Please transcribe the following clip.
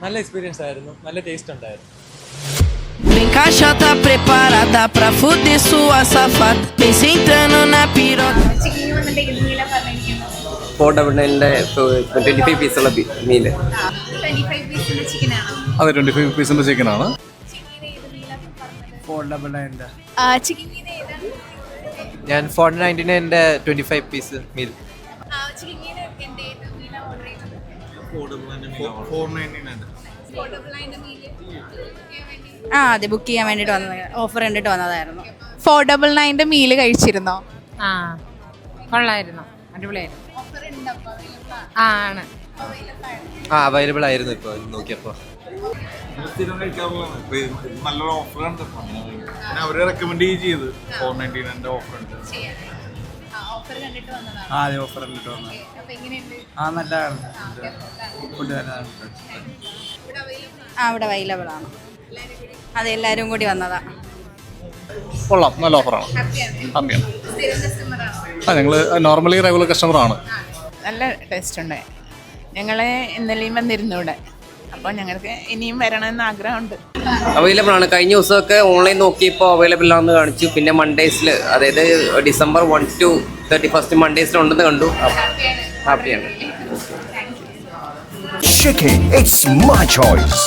നല്ല എക്സ്പീരിയൻസ് ആയിരുന്നു, നല്ല ടേസ്റ്റ് ഉണ്ടായിരുന്നു. Vem cá, já tá preparada pra fuder sua safada. Vem sentando na piroca. Chicken വന്നിട്ട് ഏത് മീലാ പറഞ്ഞിരിക്കുന്നത്? 499 25 പീസുള്ള മീല്. 25 പീസിന്റെ ചിക്കനാണോ? അതെ, 25 പീസിന്റെ ചിക്കനാണ്. ചിക്കൻ ഏത് മീലാ പറഞ്ഞത്? 499. ചിക്കൻ മീൻ ഏതാണ്? ഞാൻ 499 25 പീസ് മീൽ. ചിക്കൻ മീൻ എന്ത് ഏത് മീലാ ഓർഡർ ചെയ്തത്? 499. ഫോർഡബിൾ ആയിട്ട് മീല് വേണ്ടി അതെ, ബുക്ക് ചെയ്യാൻ വേണ്ടിയിട്ട് വന്നത്, ഓഫർ കണ്ടിട്ട് വന്നതായിരുന്നു. 499 മീല് കഴിച്ചിരുന്നോ? ആ, കൊള്ളായിരുന്നു, അടിപൊളിയായിരുന്നു. ഓഫർ ഉണ്ടോ? അവൈലബിൾ ആണ്. അവൈലബിൾ ആയിരുന്നു ഇപ്പോൾ നോക്കിയപ്പോൾ. നല്ലൊരു ഓഫർ കണ്ടപ്പോൾ പിന്നെ അവര് റെക്കമെൻഡ് ചെയ്ത് 499 ഓഫർ ഉണ്ട്. ഓഫർ കണ്ടിട്ട് വന്നതാണ്. അതെ, ഓഫർ കണ്ടിട്ട് വന്നത്. അപ്പൊ എങ്ങനെയുണ്ട്? നല്ലതാണ്. ഫുഡ് ഇവിടെ അവൈലബിൾ ഇവിടെ അവൈലബിൾ ആണ്. അതെ, എല്ലാവരും കൂടി വന്നതാ. കൊള്ളാം, നല്ല ഓഫറാണ്. ഹാപ്പിയാണ്. സ്ഥിരം കസ്റ്റമറാണോ? ഞങ്ങൾ നോർമലി റെഗുലർ കസ്റ്റമറാണ്. നല്ല ടേസ്റ്റ് ഉണ്ട്. ഞങ്ങൾ ഇന്നലെയും വന്നിരുന്നു ഇവിടെ, അപ്പോൾ ഞങ്ങൾക്ക് ഇനിയും വരണമെന്ന് ആഗ്രഹമുണ്ട്. അവൈലബിൾ ആണ്. കഴിഞ്ഞ ദിവസമൊക്കെ ഓൺലൈൻ നോക്കിയപ്പോൾ അവൈലബിൾ ആണെന്ന് കാണിച്ചു. പിന്നെ മൺഡേസിൽ, അതായത് December 1 to 31 മൺഡേസിൽ ഉണ്ടെന്ന് കണ്ടു. ഹാപ്പിയാണ്. Chicken, it's my choice.